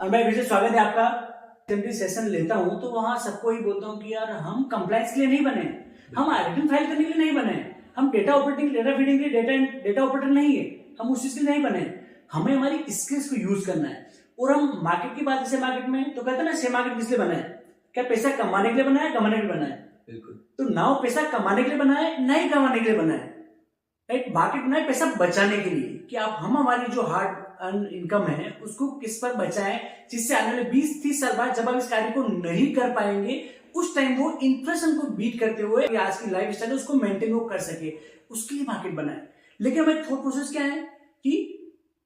और मैं फिर से स्वागत है आपका। जब भी सेशन लेता हूँ तो वहाँ सबको ही बोलता हूँ कि यार हम कंप्लायंस के लिए नहीं बने, हम आइटम फाइल करने के लिए नहीं बने, हम डेटा ऑपरेटिंग डेटा फीडिंग के लिए डेटा ऑपरेटर नहीं है, हम उस चीज के लिए नहीं बने। हमें हमारी स्किल्स को यूज करना है। और हम मार्केट की बात, जैसे मार्केट में तो कहते हैं ना, शेयर मार्केट किस लिए बना है? क्या पैसा कमाने के लिए बना है, कमाने के लिए बना है? बिल्कुल। तो ना वो पैसा कमाने के लिए बना है, ना ही कमाने के लिए बना है। राइट? मार्केट बना है पैसा बचाने के लिए, कि आप हम हमारी जो हार्ड अर्न इनकम है उसको किस पर बचाएं, जिससे आने वाले 20-30 साल बाद जब आप इस कार्य को नहीं कर पाएंगे उस टाइम वो इन्फ्लेशन को बीट करते हुए आज की लाइफ स्टाइल उसको मेंटेन वो कर सके, उसके लिए मार्केट बनाए। लेकिन हमारी थॉट प्रोसेस क्या है कि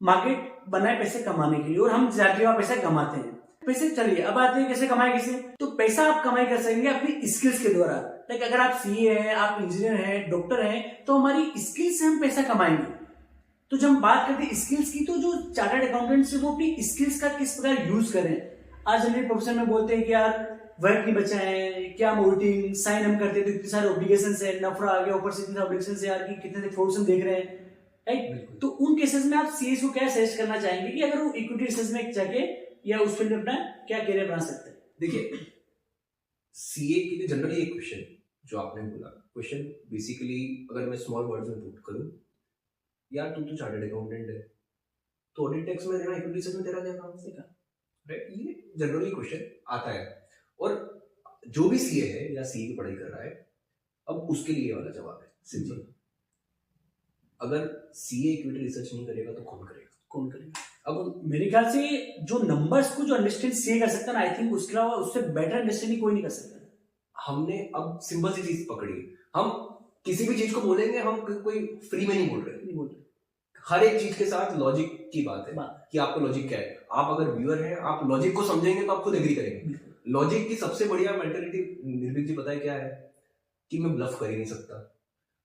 मार्केट बनाए पैसे कमाने के लिए, और हम जाके वहां पैसा कमाते हैं। पैसे चलिए अब आते हैं कैसे कमाए कैसे। तो पैसा आप कमाई कर सकेंगे अपनी स्किल्स के द्वारा। लाइक अगर आप सीए हैं, आप इंजीनियर हैं, डॉक्टर हैं, तो हमारी स्किल्स से हम पैसा कमाएंगे। तो जब हम बात करते हैं स्किल्स की, तो जो चार्टर्ड अकाउंटेंट्स है वो अपनी स्किल्स का किस प्रकार यूज करें। आज जनरल प्रोफेशन में बोलते हैं कि यार वर्क नहीं बचा है, क्या हम ऑडिटिंग साइन हम करते तो इतने सारे ऑब्लिगेशन है, नफरा आ गया, ऊपर से इतने ऑब्लिगेशन है यार कि कितने फ्रॉड्स हम देख रहे हैं। राइट? तो उन केसेस में आप सीए को क्या सजेस्ट करना चाहेंगे कि अगर वो इक्विटी रिसर्च में जाके या उस फील्ड में अपना क्या करियर बना सकते हैं? देखिए, सीए के लिए जनरली एक क्वेश्चन जो आपने बोला, क्वेश्चन बेसिकली अगर मैं स्मॉल वर्ड्स में पुट करूं, यार तू तो चार्टर्ड अकाउंटेंट है, तो ऑडिट टैक्स में देना, इक्विटी रिसर्च में तेरा क्या काम है? राइट? ये जनरली क्वेश्चन आता है। और जो भी सीए है या सीए की पढ़ाई कर रहा है, अब उसके लिए वाला जवाब है सिंपल। अगर सीए इक्विटी रिसर्च नहीं करेगा तो कौन करेगा? कौन करेगा? अब मेरे ख्याल से जो नंबर्स को जो अंडरस्टैंड सीए कर सकता है ना, आई थिंक उसके अलावा उससे बेटर अंडरस्टैंडिंग कोई नहीं कर सकता। हमने अब सिंपल सी चीज पकड़ी, हम किसी भी चीज को बोलेंगे, हम कोई फ्री में नहीं बोल रहे। हर एक चीज के साथ लॉजिक की बात है कि आपका लॉजिक क्या है। आप अगर व्यूअर हैं, आप लॉजिक को समझेंगे तो आप खुद एग्री करेंगे। लॉजिक की सबसे बढ़िया मेंटालिटी निर्भीक जी पता है क्या है? कि मैं ब्लफ कर ही नहीं सकता।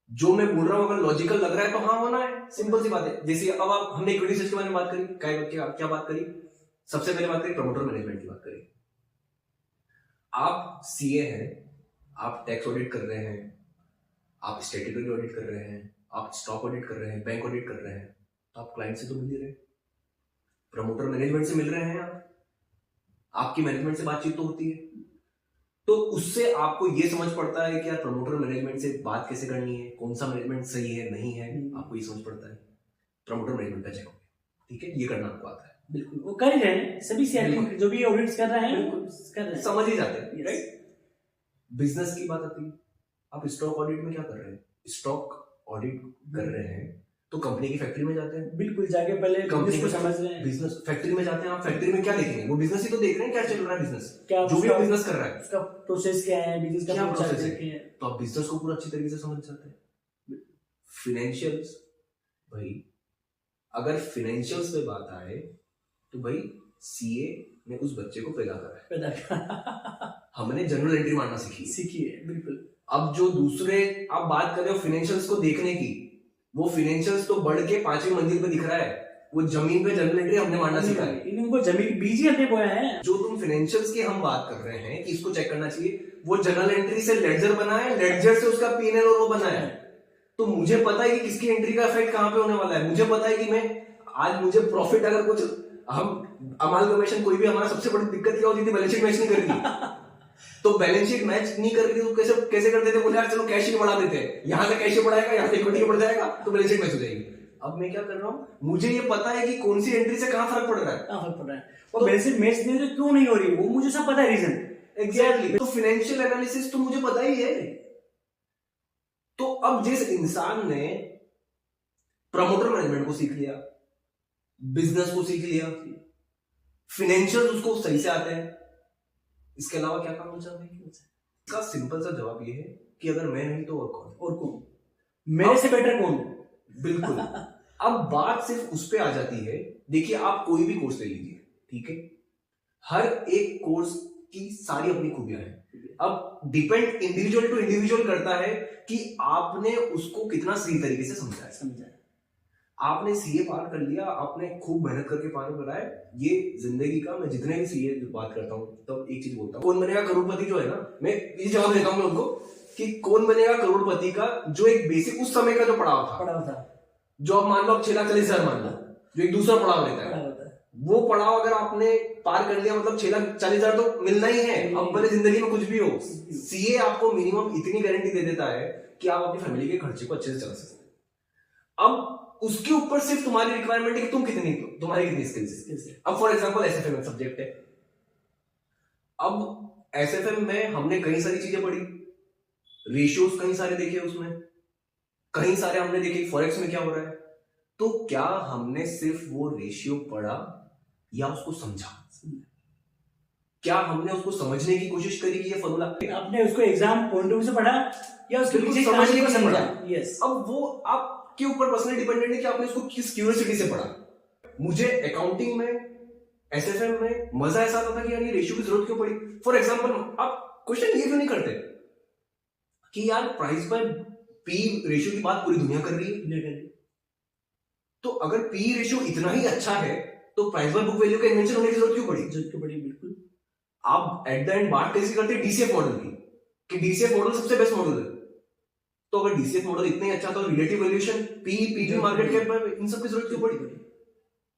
जो मैं बोल रहा हूं अगर लॉजिकल लग रहा है तो हाँ होना है, सिंपल सी बात है। जैसे अब आप हमने इक्विटी रिसर्च के बारे में बात करी, क्या बात करी? सबसे पहले बात करी प्रमोटर मैनेजमेंट की बात करी। आप सीए हैं, आप टैक्स ऑडिट कर रहे हैं, आप स्टैट्यूटरी ऑडिट कर रहे हैं, आप स्टॉक ऑडिट कर रहे हैं, बैंक ऑडिट कर रहे हैं, तो आप क्लाइंट से तो मिल ही रहे, प्रमोटर मैनेजमेंट से मिल रहे हैं, आपकी मैनेजमेंट से बातचीत तो होती है। तो उससे आपको ये समझ पड़ता है कि यार प्रमोटर मैनेजमेंट से बात कैसे करनी है, कौन सा मैनेजमेंट सही है नहीं है, आपको ये समझ पड़ता है। प्रमोटर मैनेजमेंट का चेक हो गया, ठीक है, ये करना आपको आता है। बिल्कुल, वो कर ही रहे हैं सभी सीए जो भी ऑडिट्स कर रहे हैं, कर रहे हैं, समझ ही जाते हैं। राइट? बिजनेस की बात आती है, आप स्टॉक ऑडिट में क्या कर रहे हैं? स्टॉक ऑडिट कर रहे हैं तो कंपनी की फैक्ट्री में जाते हैं, बिल्कुल जाके पहले कंपनी को समझ रहे हैं। बिजनेस फैक्ट्री में जाते हैं, आप फैक्ट्री में क्या देखेंगे? वो बिजनेस ही तो देख रहे हैं, क्या चल रहा है बिजनेस, जो भी बिजनेस कर रहा है उसका प्रोसेस क्या है, बिजनेस का क्या प्रोसेस है, तो आप बिजनेस को पूरा अच्छी तरीके से समझ जाते हैं। फिनेंशियल्स, भाई अगर फिनेंशियल्स पे बात आए तो भाई सीए ने उस बच्चे को पैदा करा है, हमने जनरल एंट्री मारना सीखी है। बिल्कुल। अब जो दूसरे आप बात कर रहे हो फिनेंशियल्स को देखने की, वो फिनेंशियल्स तो बढ़ के 5वीं मंजिल पे दिख रहा है, वो जमीन पे जनरल एंट्री हमने मारना सीखा है। इनको जमीन बीज ही हमने बोया है। जो तुम फिनेंशियल्स की हम बात कर रहे हैं कि इसको चेक करना चाहिए, वो जनरल एंट्री से लेडजर बना है, लेडजर से उसका P&L और वो बना है। तो मुझे पता है कि किसकी एंट्री का इफेक्ट कहां पे होने वाला है। मुझे पता है कि मैं आज मुझे प्रॉफिट अगर कुछ हम अमालगमेशन कोई भी हमारा सबसे बड़ी दिक्कत क्या होती थी, बैलेंस शीट मैच नहीं कर रही तो बैलेंस शीट मैच नहीं कर रही तो कैसे करते थे? बोले यार चलो कैश ही बढ़ा देते हैं, यहाँ से कैश बढ़ाएगा, यहाँ से इक्विटी बढ़ जाएगा तो बैलेंस शीट मैच हो जाएगी। अब मैं क्या कर रहा हूँ, मुझे ये पता है कि कौन सी एंट्री से कहां फर्क पड़ रहा है, और बैलेंस शीट मैच नहीं क्यों नहीं हो रही, वो मुझे सब पता है रीजन। एग्जैक्टली। तो फाइनेंशियल एनालिसिस तो मुझे पता ही है। तो अब जिस इंसान ने प्रमोटर मैनेजमेंट को सीख लिया, बिजनेस को सीख लिया, फिनेंशियल उसको सही से आते हैं, इसके अलावा क्या काम बचा भाई? इसका सिंपल सा जवाब ये है कि अगर मैं नहीं तो और कौन? मेरे से बेटर कौन? बिल्कुल। अब बात सिर्फ उस पे आ जाती है। देखिए, आप कोई भी कोर्स ले लीजिए, ठीक है, हर एक कोर्स की सारी अपनी खूबियां हैं। अब डिपेंड इंडिविजुअल टू इंडिविजुअल करता है कि आपने उसको कितना सही तरीके से समझा है। आपने सीए पार कर लिया, आपने खूब मेहनत करके पार करा है, ये जिंदगी का, मैं जितने भी सीए बात करता हूं तब एक चीज बोलता हूं, कौन बनेगा करोड़पति जो है ना, मैं ये जवाब देता हूं मैं उनको कि कौन बनेगा करोड़पति का जो एक बेसिक उस समय का जो पड़ाव था, जो अब मान लो आप 6,40,000 मान लो, जो एक दूसरा पड़ाव लेता है, वो पड़ाव अगर आपने पार कर लिया मतलब 6,40,000 तो मिलना ही है, अब भले जिंदगी में कुछ भी हो। सीए आपको मिनिमम इतनी गारंटी दे देता है कि आप अपनी फैमिली के खर्चे को अच्छे से चला सकते हैं। अब उसके ऊपर सिर्फ तुम्हारी रिक्वायरमेंट है कि तुम्हारी कितनी स्किल्स है। अब फॉर एग्जांपल एसएफएम सब्जेक्ट है, अब एसएफएम में हमने कई सारी चीजें पढ़ी, रेशियोज कई सारे देखे, उसमें कई सारे हमने देखे फॉरेक्स में क्या हो रहा है। तो क्या हमने सिर्फ वो रेशियो पढ़ा या उसको समझा? क्या हमने उसको समझने की कोशिश करी कि ये फॉर्मूला आपने उसको एग्जाम पॉइंट ऑफ व्यू से पढ़ा या उसके पीछे समझने को समझा? यस। अब वो आपके ऊपर पर्सनली डिपेंडेंट है कि आपने उसको किस क्यूरियोसिटी से पढ़ा। मुझे अकाउंटिंग में एसएफएम में मजा ऐसा आता था कि यार ये रेशियो की जरूरत क्यों पड़ी। फॉर एग्जांपल आप क्वेश्चन ये क्यों नहीं करते कि यार प्राइस पर पी रेशियो की बात पूरी दुनिया कर रही है, तो अगर पी रेशियो इतना ही अच्छा है तो प्राइस बाय बुक वैल्यू का इन्वेंशन होने की जरूरत क्यों पड़ी? बिल्कुल। आप एट द एंड बात कैसे करते हैं डीसीएफ मॉडल की, कि डीसीएफ मॉडल सबसे बेस्ट मॉडल है। तो अगर डीसीएफ मॉडल इतना ही अच्छा तो relative valuation, PV, market cap, इन सब की जरूरत क्यों पड़ी?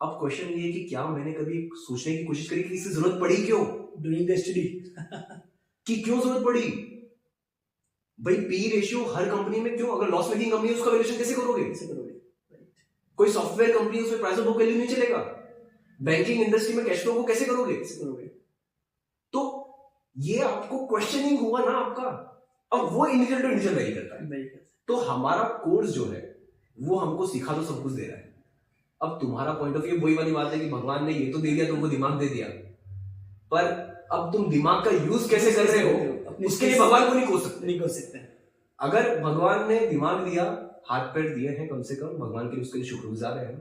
अब क्वेश्चन ये है कि क्या मैंने कभी सोचने की कोशिश करी कि इसकी जरूरत पड़ी क्यों, डूइंग द स्टडी कि क्यों जरूरत पड़ी? भाई पी रेशियो हर कंपनी में क्यों? अगर लॉस मेकिंग कंपनी है उसका वैल्यूएशन कैसे करोगे? कोई सॉफ्टवेयर कंपनी उसमें प्राइस ऑफ बुक वैल्यू नहीं चलेगा। बैंकिंग इंडस्ट्री में कैश फ्लो को कैसे करोगे? तो ये आपको क्वेश्चनिंग हुआ ना आपका। अब वो इंडिविजुअल टू इंडिविजुअल वेरी करता है। तो हमारा कोर्स जो है वो हमको सिखा तो सब कुछ दे रहा है। अब तुम्हारा पॉइंट ऑफ व्यू वही वाली बात है कि भगवान ने ये तो दे दिया, तुमको दिमाग दे दिया, पर अब तुम दिमाग का यूज कैसे कर रहे हो उसके लिए भगवान को नहीं खोज सकते। अगर भगवान ने दिमाग दिया, हाथ पैर दिए हैं, कम से कम भगवान के उसके लिए शुक्रगुजार है,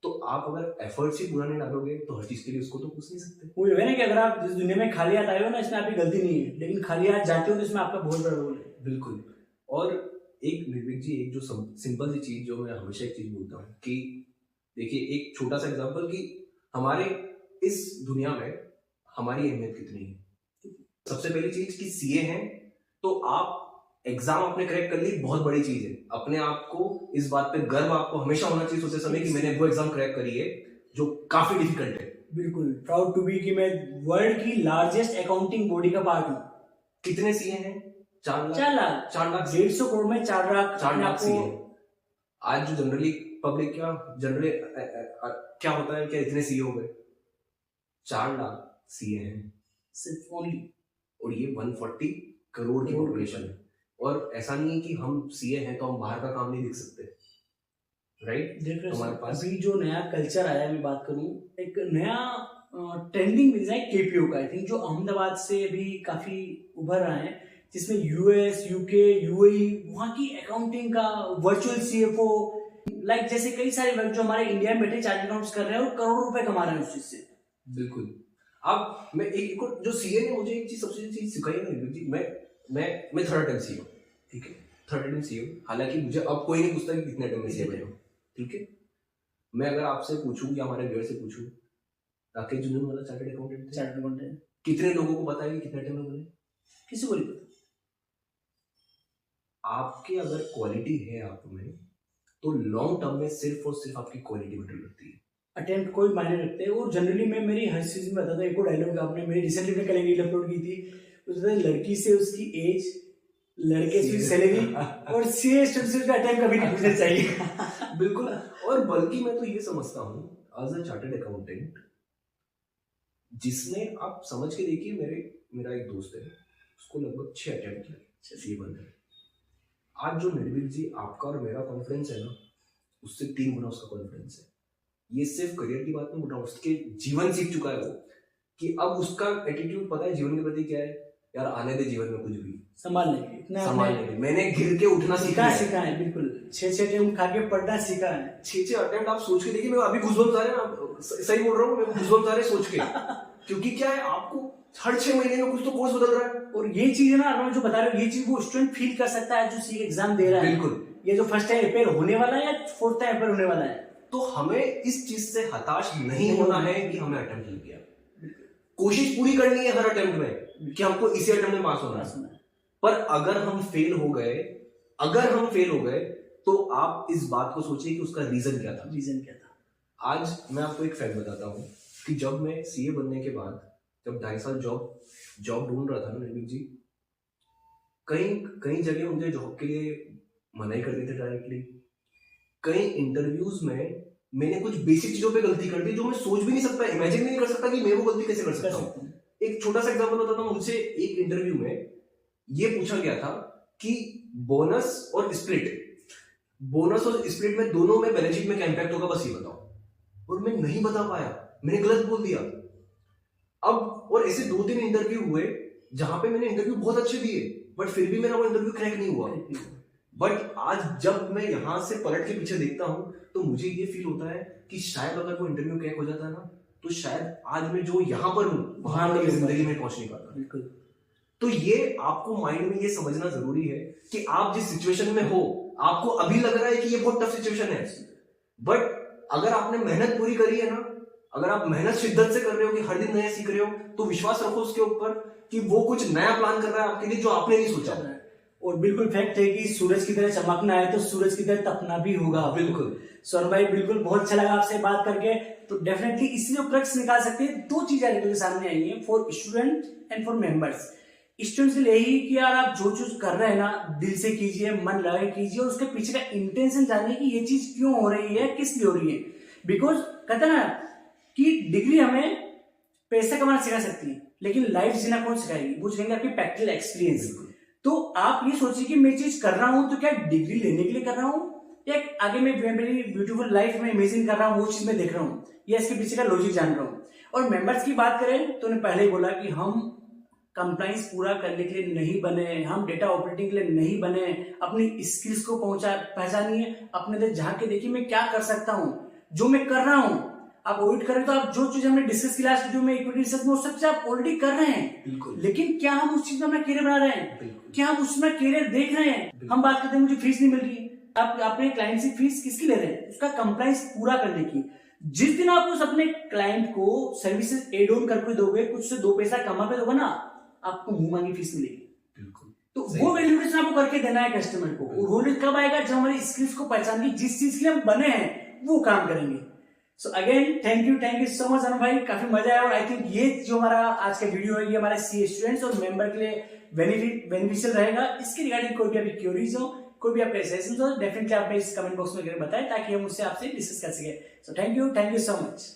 तो आप अगर एफर्ट्स ही पूरा नहीं डालोगे तो हर चीज के लिए उसको तो पूछ नहीं सकते। वो है ना कि अगर आप जिस दुनिया में खाली हाथ आए हो ना, इसमें आपकी गलती नहीं है, लेकिन खाली हाथ जाते हो तो इसमें आपका बहुत बड़ा रोल है। बिल्कुल। और एक निर्भीक जी, एक जो सिंपल सी चीज जो मैं हमेशा एक चीज बोलता हूँ कि देखिए एक छोटा सा एग्जांपल कि हमारे इस दुनिया में हमारी अहमियत कितनी है। सबसे पहली चीज कि सीए हैं तो आप एग्जाम आपने क्रैक कर ली, बहुत बड़ी चीज है। अपने आप को इस बात पे गर्व आपको हमेशा होना चाहिए सोचते समय कि मैंने वो एग्जाम क्रैक करी है जो काफी डिफिकल्ट है। बिल्कुल प्राउड टू बी कि मैं वर्ल्ड की लार्जेस्ट अकाउंटिंग बॉडी का पार्ट हूँ। कितने सीए हैं? 4 लाख। 150 करोड़ में 4 लाख सीए। आज जो जनरली पब्लिक जनरली क्या होता है, क्या इतने सीए हो गए? 4 लाख सीए हैं सिर्फ ओनली, और ये 140 करोड़ की पॉपुलेशन है। और ऐसा नहीं है कि हम सीए हैं तो हम बाहर का काम नहीं देख सकते, राइट? हमारे पास अभी जो नया कल्चर आया है, मैं बात करूं, एक नया ट्रेंडिंग बिजनेस है केपीओ का, आई थिंक, जो अहमदाबाद से अभी काफी उभर रहा है, जिसमें यूएस, यूके, यूएई वहां की अकाउंटिंग का वर्चुअल सीएफओ, लाइक जैसे कई सारे वर्क जो हमारे इंडिया में बैठे चार्टर्ड अकाउंट्स कर रहे हैं और करोड़ों रुपए कमा रहे हैं उस चीज से। बिल्कुल। अब मैं एक जो सीए ने मुझे एक चीज सबसे चीज सिखाई ना जी, मैं थर्ड अटेम्प्ट सीए हूँ, ठीक है, थर्ड अटेम्प्ट सीए हूँ। हालांकि मुझे अब कोई नहीं पूछता कि कितने अटेम्प्ट में सीए बने हो, ठीक है। मैं अगर आपसे पूछूं या हमारे व्यूअर से पूछूं, राकेश झुंझुनवाला चार्टर्ड अकाउंटेंट कितने लोगों को पता है कि कितने अटेम्प्ट में बने? किसी को नहीं पता। आपकी अगर क्वालिटी है आप में, तो लॉन्ग टर्म में सिर्फ और सिर्फ आपकी क्वालिटी मैटर करती है, अटेम्प्ट कोई मायने रखते हैं। और जनरली मैं मेरी हर चीज में बताता, एक और डायलॉग आपने मेरी रिसेंटली में कल रील अपलोड की थी, उसमें लड़की से उसकी एज, लड़के से सैलरी और सीए स्टूडेंट का अटेम्प्ट कभी नहीं पूछना चाहिए। बिल्कुल। और बल्कि मैं तो ये समझता हूँ एज अ चार्टर्ड अकाउंटेंट, जिसने आप समझ के देखिए, मेरा एक दोस्त है, उसको लगभग 6 अटेम्प्ट किया सीए बनने। आज जो निर्भीक जी आपका और मेरा कॉन्फिडेंस है ना, उससे 3 गुना उसका कॉन्फिडेंस है। ये सिर्फ करियर की बात नहीं बोल रहा हूँ, उसके जीवन सीख चुका है वो, कि अब उसका एटीट्यूड पता है जीवन के प्रति क्या है, यार आने दे जीवन में कुछ भी संभाल लेंगे। मैंने गिर के उठना सीखा है। बिल्कुल 6 अटेम्प्ट खा के पढ़ना सीखा है। 6 अटेम्प्ट आप सोच के देखिए, मैं अभी घुसबम्स आ रहे हैं, सही बोल रहा हूँ, मेरे को घुसबम्स आ रहे सोच के। क्योंकि क्या है, आपको हर 6 महीने में कुछ तो कोर्स बदल रहा है। और ये चीज है ना, आप जो बता रहे हो, ये चीज वो स्टूडेंट फील कर सकता है जो सीए एग्जाम दे रहा है। बिल्कुल। ये जो फर्स्ट टाइम अपेयर होने वाला है या फोर्थ टाइम अपेयर होने वाला है, तो हमें इस चीज से हताश नहीं होना है कि हमें अटेम्प्ट नहीं किया। कोशिश पूरी करनी है हर अटेम्प्ट में कि हमको इसी अटेम्प्ट में पास होना है। पर अगर हम फेल हो गए तो आप इस बात को सोचिए कि उसका रीजन क्या था। आज मैं आपको एक फैक्ट बताता हूँ कि जब मैं सीए बनने के बाद जब 2.5 साल जॉब ढूंढ रहा था ना नैविक जी, कई कई जगह मुझे जॉब के लिए मना ही कर देते डायरेक्टली। कई इंटरव्यूज में मैंने कुछ बेसिक चीजों पे गलती कर दी जो मैं सोच भी नहीं सकता, इमेजिन भी नहीं कर सकता कि मैं वो गलती कैसे कर सकता हूँ। एक छोटा सा एग्जांपल बताता हूँ। मुझसे एक इंटरव्यू में ये पूछा गया था कि बोनस और स्प्लिट में दोनों में बैलेंस शीट में क्या इंपैक्ट होगा, बस ये बताओ। और मैं नहीं बता पाया, मैंने गलत बोल दिया। अब और ऐसे 2-3 इंटरव्यू हुए जहां पे मैंने इंटरव्यू बहुत अच्छे दिए बट फिर भी मेरा वो इंटरव्यू क्रैक नहीं हुआ। बट आज जब मैं यहां से पलट के पीछे देखता हूं तो मुझे ये फील होता है कि शायद अगर वो इंटरव्यू क्रैक हो जाता ना तो शायद आज मैं जो यहां पर हूं वहां मेरी जिंदगी में पहुंच नहीं पाता। बिल्कुल। तो ये आपको माइंड में ये समझना जरूरी है कि आप जिस सिचुएशन में हो, आपको अभी लग रहा है कि ये बहुत टफ सिचुएशन है, बट अगर आपने मेहनत पूरी करी है ना, अगर आप मेहनत शिद्दत से कर रहे हो कि हर दिन नया सीख रहे हो, तो विश्वास रखो उसके ऊपर कि वो कुछ नया प्लान कर रहा है आपके लिए जो आपने नहीं सोचा। और बिल्कुल फैक्ट है कि सूरज की तरह चमकना है तो सूरज की तरह तपना भी होगा। बिल्कुल सौरभ भाई, बिल्कुल बहुत अच्छा लगा आपसे बात करके। तो डेफिनेटली इसलिए उपलक्ष्य निकाल सकते हैं। 2 चीजें निकल के सामने आई हैं for student and for members. Students के लिए यही कि यार आप जो चीज कर रहे हैं ना दिल से कीजिए, मन लगा के कीजिए और उसके पीछे का इंटेंशन जानिए कि ये चीज क्यों हो रही है, किस लिए हो रही है। बिकॉज कहते हैं ना कि डिग्री हमें पैसा कमाना सिखा सकती है लेकिन लाइफ जीना कौन सिखाएगी, वो सिखाएंगे आपकी प्रैक्टिकल एक्सपीरियंस। तो आप ये सोचिए कि मैं चीज कर रहा हूं तो क्या डिग्री लेने के लिए कर रहा हूं या आगे मैं मेरी ब्यूटीफुल लाइफ में इमेजिन कर रहा हूं, वो चीज मैं देख रहा हूं या इसके पीछे का लॉजिक जान रहा हूं। और मेंबर्स की बात करें तो उन्हें पहले ही बोला कि हम कंप्लाइंस पूरा करने के लिए नहीं बने, हम डेटा ऑपरेटिंग के लिए नहीं बने। अपनी स्किल्स को पहचानिए, अपने अंदर झांक के देखिए मैं क्या कर सकता हूं, जो मैं कर रहा हूं। आप ऑडिट करें तो आप जो चीज हमने डिस्कस की लास्ट वीडियो में इक्विटी रिसर्च में, वो सब आप ऑलरेडी कर रहे हैं। बिल्कुल। लेकिन क्या हम उस चीज में अपना करियर बना रहे हैं, क्या हम उसमें करियर देख रहे हैं। हम बात करते हैं मुझे फीस नहीं मिल रही है, आप अपने क्लाइंट से फीस किसकी ले रहे हैं, उसका कंप्लाइंस पूरा करने की। जिस दिन आप उस अपने क्लाइंट को सर्विसेज एड ऑन करके दोगे, कुछ से 2 पैसा कमा के दोगे ना, आपको मुंह मांगी फीस मिलेगी। बिल्कुल। तो वो वैल्यूएशन आपको करके देना है कस्टमर को। और वो कब आएगा, जब हमारी स्किल्स को पहचान के जिस चीज के लिए हम बने हैं वो काम करेंगे। So again thank you so much Anu भाई, काफी मजा आया। और आई थिंक ये जो हमारा आज का वीडियो है ये हमारे सीए स्टूडेंट्स और मेंबर के लिए बेनिफिशियल रहेगा। इसके रिगार्डिंग कोई भी आपकी क्वेरीज हो, कोई भी आपके सजेशंस हो, डेफिनेटली आप इस कमेंट बॉक्स में बताएं ताकि हम उससे आपसे डिस्कस कर सके। So thank you so much.